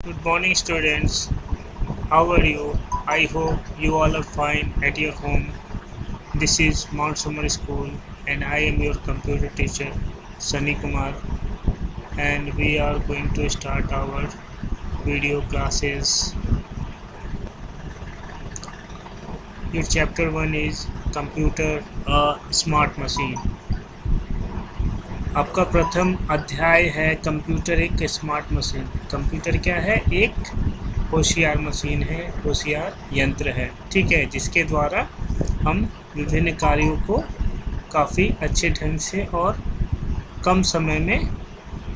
Good morning, students. How are you? I hope you all are fine at your home. This is Mount Summer School, and I am your computer teacher, Sunny Kumar. And we are going to start our video classes. Your chapter 1 is Computer, a Smart Machine. आपका प्रथम अध्याय है computer एक smart machine. Computer क्या है? एक होशियार machine है, होशियार यंत्र है, ठीक है, जिसके द्वारा हम विभिन्न कार्यों को काफ़ी अच्छे ढंग से और कम समय में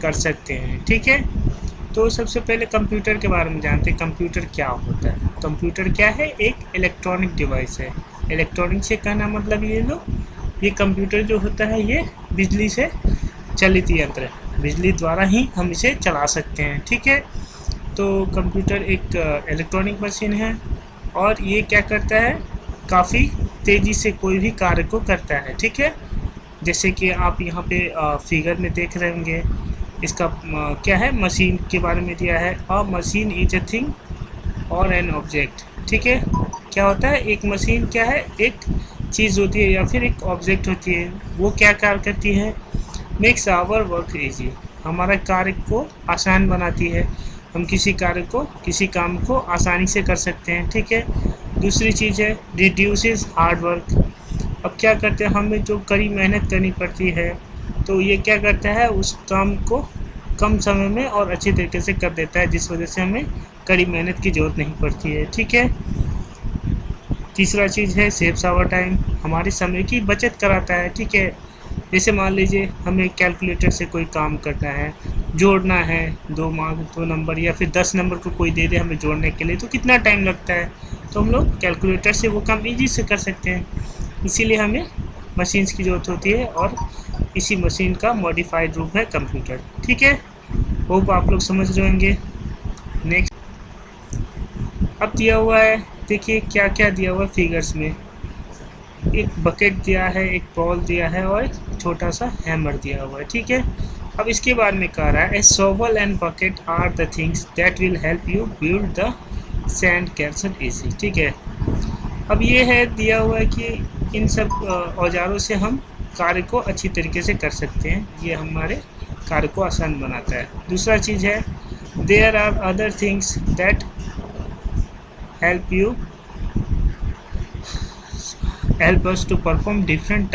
कर सकते हैं, ठीक है। तो सबसे पहले कंप्यूटर के बारे में जानते हैं। कंप्यूटर क्या होता है? कंप्यूटर क्या है? एक इलेक्ट्रॉनिक डिवाइस है। इलेक्ट्रॉनिक से कहना मतलब ये कंप्यूटर जो होता है ये बिजली से चलित यंत्र है, बिजली द्वारा ही हम इसे चला सकते हैं, ठीक है। तो कंप्यूटर एक इलेक्ट्रॉनिक मशीन है और ये क्या करता है? काफ़ी तेज़ी से कोई भी कार्य को करता है, ठीक है। जैसे कि आप यहाँ पे फिगर में देख रहे होंगे, इसका क्या है, मशीन के बारे में दिया है। A machine is a thing और एन ऑब्जेक्ट, ठीक है। क्या होता है? एक मशीन क्या है? एक चीज़ होती है या फिर एक ऑब्जेक्ट होती है। वो क्या कार्य करती है? मेक्स आवर वर्क ईजी, हमारा कार्य को आसान बनाती है। हम किसी कार्य को, किसी काम को आसानी से कर सकते हैं, ठीक है। दूसरी चीज़ है रिड्यूसेस हार्ड वर्क। अब क्या करते हैं? हमें जो कड़ी मेहनत करनी पड़ती है, तो ये क्या करता है? उस काम को कम समय में और अच्छे तरीके से कर देता है, जिस वजह से हमें कड़ी मेहनत की ज़रूरत नहीं पड़ती है, ठीक है। तीसरा चीज़ है सेव्स आवर टाइम, हमारे समय की बचत कराता है, ठीक है। जैसे मान लीजिए हमें कैलकुलेटर से कोई काम करना है, जोड़ना है, दो नंबर या फिर 10 नंबर को कोई दे दे हमें जोड़ने के लिए, तो कितना टाइम लगता है? तो हम लोग कैलकुलेटर से वो काम ईजी से कर सकते हैं। इसीलिए हमें मशीन्स की ज़रूरत होती है और इसी मशीन का मॉडिफाइड रूप है कंप्यूटर, ठीक है। होप आप लोग समझ रहे होंगे। नेक्स्ट अब दिया हुआ है, देखिए क्या क्या दिया हुआ है फिगर्स में। एक बकेट दिया है, एक बॉल दिया है और एक छोटा सा हैमर दिया हुआ है, ठीक है। अब इसके बाद में कह रहा है a shovel and bucket are the things that will help you build the sand castle easy, ठीक है। अब ये है दिया हुआ है कि इन सब औजारों से हम कार्य को अच्छी तरीके से कर सकते हैं, ये हमारे कार्य को आसान बनाता है। दूसरा चीज़ है there are other things that help you help us to perform different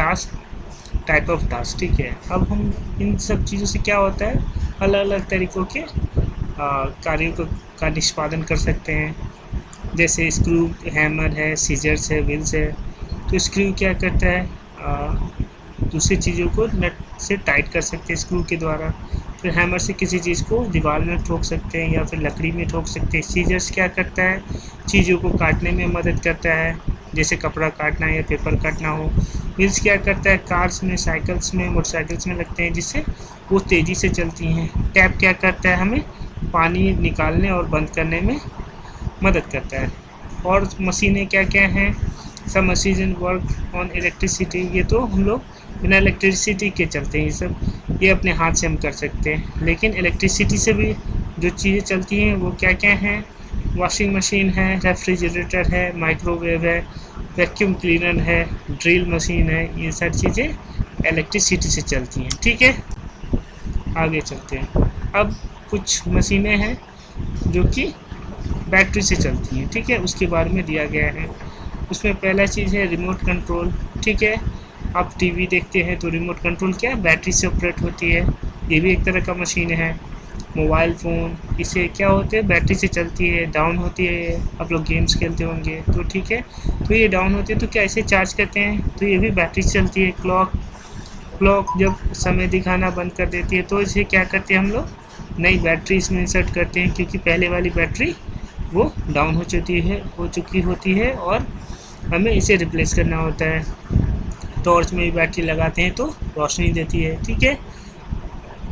type of task, ठीक है। अब हम इन सब चीज़ों से क्या होता है? अलग अलग तरीक़ों के कार्यों का निष्पादन कर सकते हैं। जैसे स्क्रू, हैमर है, सीजर्स है, व्हील्स है। तो स्क्रू क्या करता है? दूसरी चीज़ों को नट से टाइट कर सकते हैं स्क्रू के द्वारा। फिर हैमर से किसी चीज़ को दीवार में ठोक सकते हैं या फिर लकड़ी में ठोक सकते हैं। सीजर्स क्या करता है? चीज़ों को काटने में मदद करता है, जैसे कपड़ा काटना या पेपर काटना हो। व्हील्स क्या करता है? कार्स में, साइकिल्स में, मोटरसाइकिल्स में लगते हैं, जिससे वो तेज़ी से चलती हैं। टैप क्या करता है? हमें पानी निकालने और बंद करने में मदद करता है। और मशीनें क्या क्या हैं? सब मशीन वर्क ऑन इलेक्ट्रिसिटी, ये तो हम लोग बिना इलेक्ट्रिसिटी के चलते हैं, ये सब ये अपने हाथ से हम कर सकते हैं। लेकिन इलेक्ट्रिसिटी से भी जो चीज़ें चलती हैं वो क्या क्या हैं? वॉशिंग मशीन है, रेफ्रिजरेटर है, माइक्रोवेव है, वैक्यूम क्लीनर है, ड्रिल मशीन है, ये सारी चीज़ें इलेक्ट्रिसिटी से चलती हैं, ठीक है। आगे चलते हैं। अब कुछ मशीनें हैं जो कि बैटरी से चलती हैं, ठीक है, उसके बारे में दिया गया है। उसमें पहला चीज़ है रिमोट कंट्रोल, ठीक है। आप टीवी देखते हैं तो रिमोट कंट्रोल क्या है? बैटरी से ऑपरेट होती है, ये भी एक तरह का मशीन है। मोबाइल फ़ोन, इसे क्या होते हैं? बैटरी से चलती है, डाउन होती है। आप लोग गेम्स खेलते होंगे तो ठीक है, तो ये डाउन होती है तो क्या इसे चार्ज करते हैं? तो ये भी बैटरी से चलती है। क्लॉक जब समय दिखाना बंद कर देती है तो इसे क्या करते हैं हम लोग? नई बैटरी इसमें इंसर्ट करते हैं, क्योंकि पहले वाली बैटरी वो डाउन हो चुकी होती है और हमें इसे रिप्लेस करना होता है। टॉर्च में भी बैटरी लगाते हैं तो रोशनी देती है, ठीक है।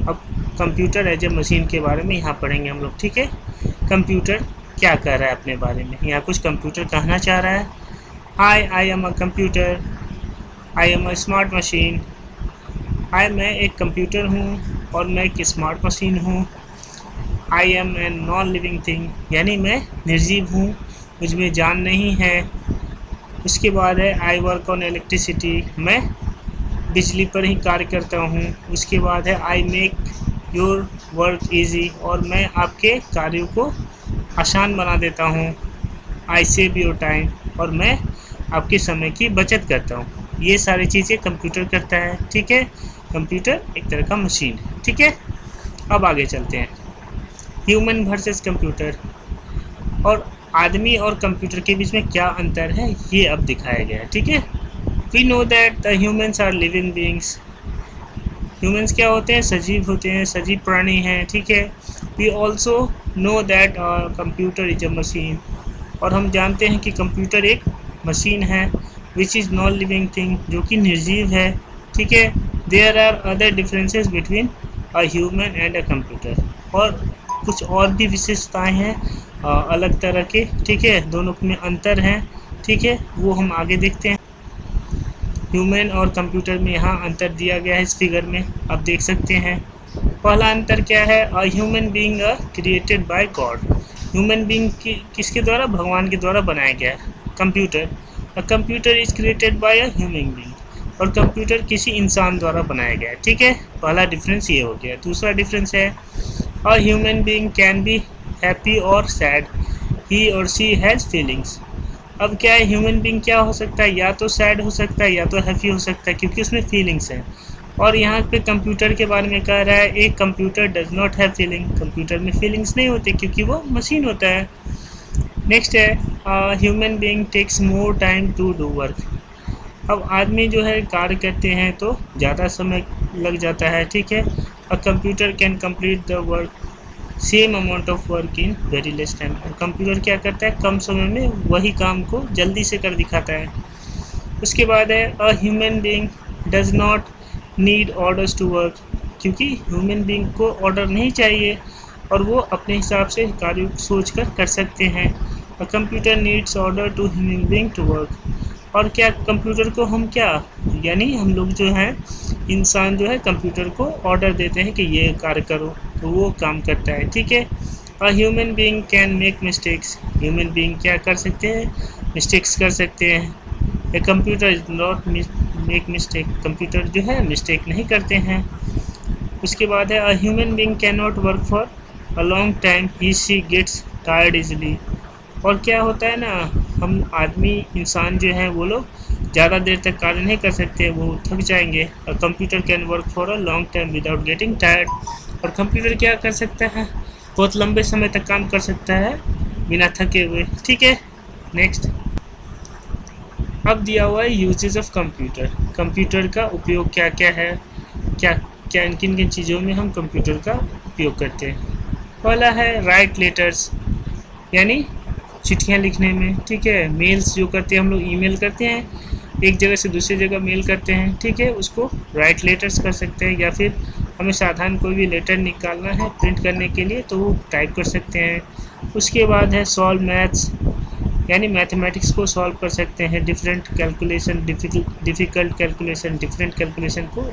अब कंप्यूटर एज ए मशीन के बारे में यहाँ पढ़ेंगे हम लोग, ठीक है। कंप्यूटर क्या कर रहा है अपने बारे में? यहाँ कुछ कंप्यूटर कहना चाह रहा है। I am a computer, I am a smart machine. मैं एक कंप्यूटर हूँ और मैं एक स्मार्ट मशीन हूँ। I am an non living thing, यानी मैं निर्जीव हूँ, मुझ में जान नहीं है। उसके बाद है आई वर्क ऑन इलेक्ट्रिसिटी, मैं बिजली पर ही कार्य करता हूँ। उसके बाद है I make your work easy, और मैं आपके कार्यों को आसान बना देता हूँ। आई सेव योर टाइम, और मैं आपके समय की बचत करता हूँ। ये सारी चीज़ें कंप्यूटर करता है, ठीक है। कंप्यूटर एक तरह का मशीन है, ठीक है। अब आगे चलते हैं, ह्यूमन वर्सेस कंप्यूटर, और आदमी और कंप्यूटर के बीच में क्या अंतर है ये अब दिखाया गया है, ठीक है। We know that the humans are living beings, humans क्या होते हैं, सजीव होते हैं, सजीव प्राणी हैं, ठीक है। We also know that computer is a machine, और हम जानते हैं कि कंप्यूटर एक मशीन है, which is non living thing, जो कि निर्जीव है, ठीक है। There are other differences between a human and a computer, और कुछ और भी विशेषताएं हैं अलग तरह के, ठीक है। दोनों में अंतर हैं, ठीक है, वो हम आगे देखते हैं। ह्यूमन और कंप्यूटर में यहाँ अंतर दिया गया है इस फिगर में, आप देख सकते हैं। पहला अंतर क्या है, a human being created by God, human being किसके द्वारा, भगवान के द्वारा बनाया गया है। Computer, a computer is created by a human being, और कंप्यूटर किसी इंसान द्वारा बनाया गया है, ठीक है। पहला डिफरेंस ये हो गया। दूसरा डिफरेंस है, a human being can be happy और सैड, ही और सी हैज़ फीलिंग्स। अब क्या है, ह्यूमन बीइंग क्या हो सकता है, या तो सैड हो सकता है या तो हैप्पी हो सकता है, क्योंकि उसमें फीलिंग्स हैं। और यहाँ पे कंप्यूटर के बारे में कह रहा है, एक computer does not have feeling, computer में फीलिंग्स नहीं होते क्योंकि वो मशीन होता है। नेक्स्ट है, human being takes more time to do work, अब आदमी जो है कार्य करते हैं तो ज़्यादा समय लग जाता है, ठीक है। A computer can complete the work same amount of work in very less time, और कंप्यूटर क्या करता है, कम समय में वही काम को जल्दी से कर दिखाता है। उसके बाद है, a human being does not need orders to work, क्योंकि ह्यूमन बीइंग को ऑर्डर नहीं चाहिए और वो अपने हिसाब से कार्य सोच कर सकते हैं। A computer needs order to human being to work, और क्या कंप्यूटर को हम क्या, यानी हम लोग जो हैं इंसान जो है कंप्यूटर को ऑर्डर देते हैं कि ये कार्य करो, तो वो काम करता है, ठीक है। A human being can make mistakes, human being क्या कर सकते हैं, मिस्टेक्स कर सकते हैं। A computer is not make mistake, computer जो है मिस्टेक नहीं करते हैं। उसके बाद है, a human being can not work for a long time, he she gets tired easily, और क्या होता है ना, हम आदमी इंसान जो हैं वो लोग ज़्यादा देर तक कार्य नहीं कर सकते, वो थक जाएंगे। और computer can work for a long time without getting tired, और कंप्यूटर क्या कर सकता है, बहुत लंबे समय तक काम कर सकता है बिना थके हुए, ठीक है। नेक्स्ट, अब दिया हुआ है यूजेस ऑफ कंप्यूटर, कंप्यूटर का उपयोग क्या क्या है, क्या क्या किन किन चीज़ों में हम कंप्यूटर का उपयोग करते हैं। पहला है राइट लेटर्स, यानी चिट्ठियाँ लिखने में, ठीक है। मेल्स जो करते हैं हम लोग, ईमेल करते हैं, एक जगह से दूसरी जगह मेल करते हैं, ठीक है, उसको राइट लेटर्स कर सकते हैं। या फिर हमें साधारण कोई भी लेटर निकालना है प्रिंट करने के लिए तो वो टाइप कर सकते हैं। उसके बाद है सॉल्व मैथ्स, यानी मैथमेटिक्स को सॉल्व कर सकते हैं, different calculation, difficult calculation, different calculation को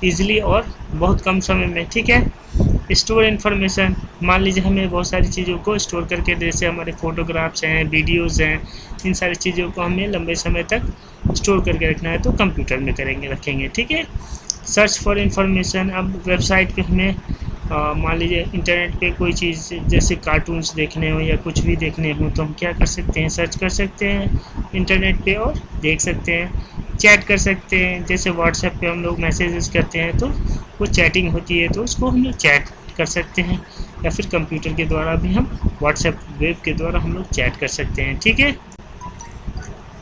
ईजिली और बहुत कम समय में, ठीक है। स्टोर इन्फॉर्मेशन, मान लीजिए हमें बहुत सारी चीज़ों को स्टोर करके, जैसे हमारे फ़ोटोग्राफ्स हैं, वीडियोज़ हैं, इन सारी चीज़ों को हमें लंबे समय तक स्टोर करके रखना है तो कंप्यूटर में रखेंगे, ठीक है। सर्च फॉर इन्फॉर्मेशन, अब वेबसाइट पे हमें मान लीजिए इंटरनेट पे कोई चीज़ जैसे कार्टून्स देखने हो या कुछ भी देखने हो तो हम क्या कर सकते हैं, सर्च कर सकते हैं इंटरनेट पे और देख सकते हैं। चैट कर सकते हैं, जैसे व्हाट्सएप पे हम लोग मैसेजेस करते हैं तो वो चैटिंग होती है तो उसको हम लोग चैट कर सकते हैं, या फिर कंप्यूटर के द्वारा भी हम व्हाट्सएप वेब के द्वारा हम लोग चैट कर सकते हैं, ठीक है।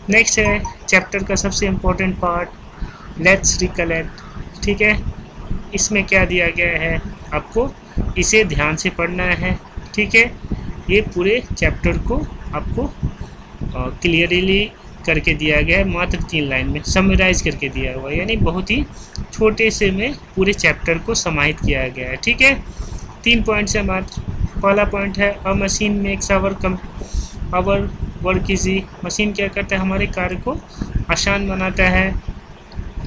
नेक्स्ट है चैप्टर का सबसे इम्पोर्टेंट पार्ट, लेट्स रिकलेक्ट, ठीक है। इसमें क्या दिया गया है, आपको इसे ध्यान से पढ़ना है, ठीक है। ये पूरे चैप्टर को आपको क्लियरली करके दिया गया है, मात्र 3 लाइन में समराइज करके दिया हुआ है, यानी बहुत ही छोटे से में पूरे चैप्टर को समाहित किया गया है, ठीक है। 3 पॉइंट्स है मात्र। पहला पॉइंट है, a machine makes our work easy, machine क्या करता है, हमारे कार्य को आसान बनाता है।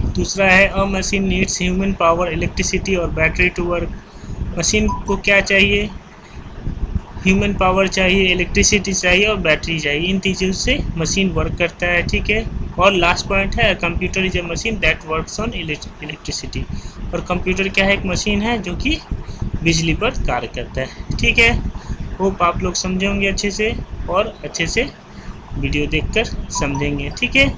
दूसरा है, a machine needs human power, electricity और बैटरी टू वर्क, मशीन को क्या चाहिए, ह्यूमन पावर चाहिए, इलेक्ट्रिसिटी चाहिए और बैटरी चाहिए। इन चीज़ों से मशीन वर्क करता है, ठीक है। और लास्ट पॉइंट है computer is a machine that works on electricity. और कंप्यूटर क्या है, एक मशीन है जो कि बिजली पर कार्य करता है, ठीक है। होप आप लोग समझे होंगे अच्छे से और अच्छे से वीडियो देखकर समझेंगे, ठीक है।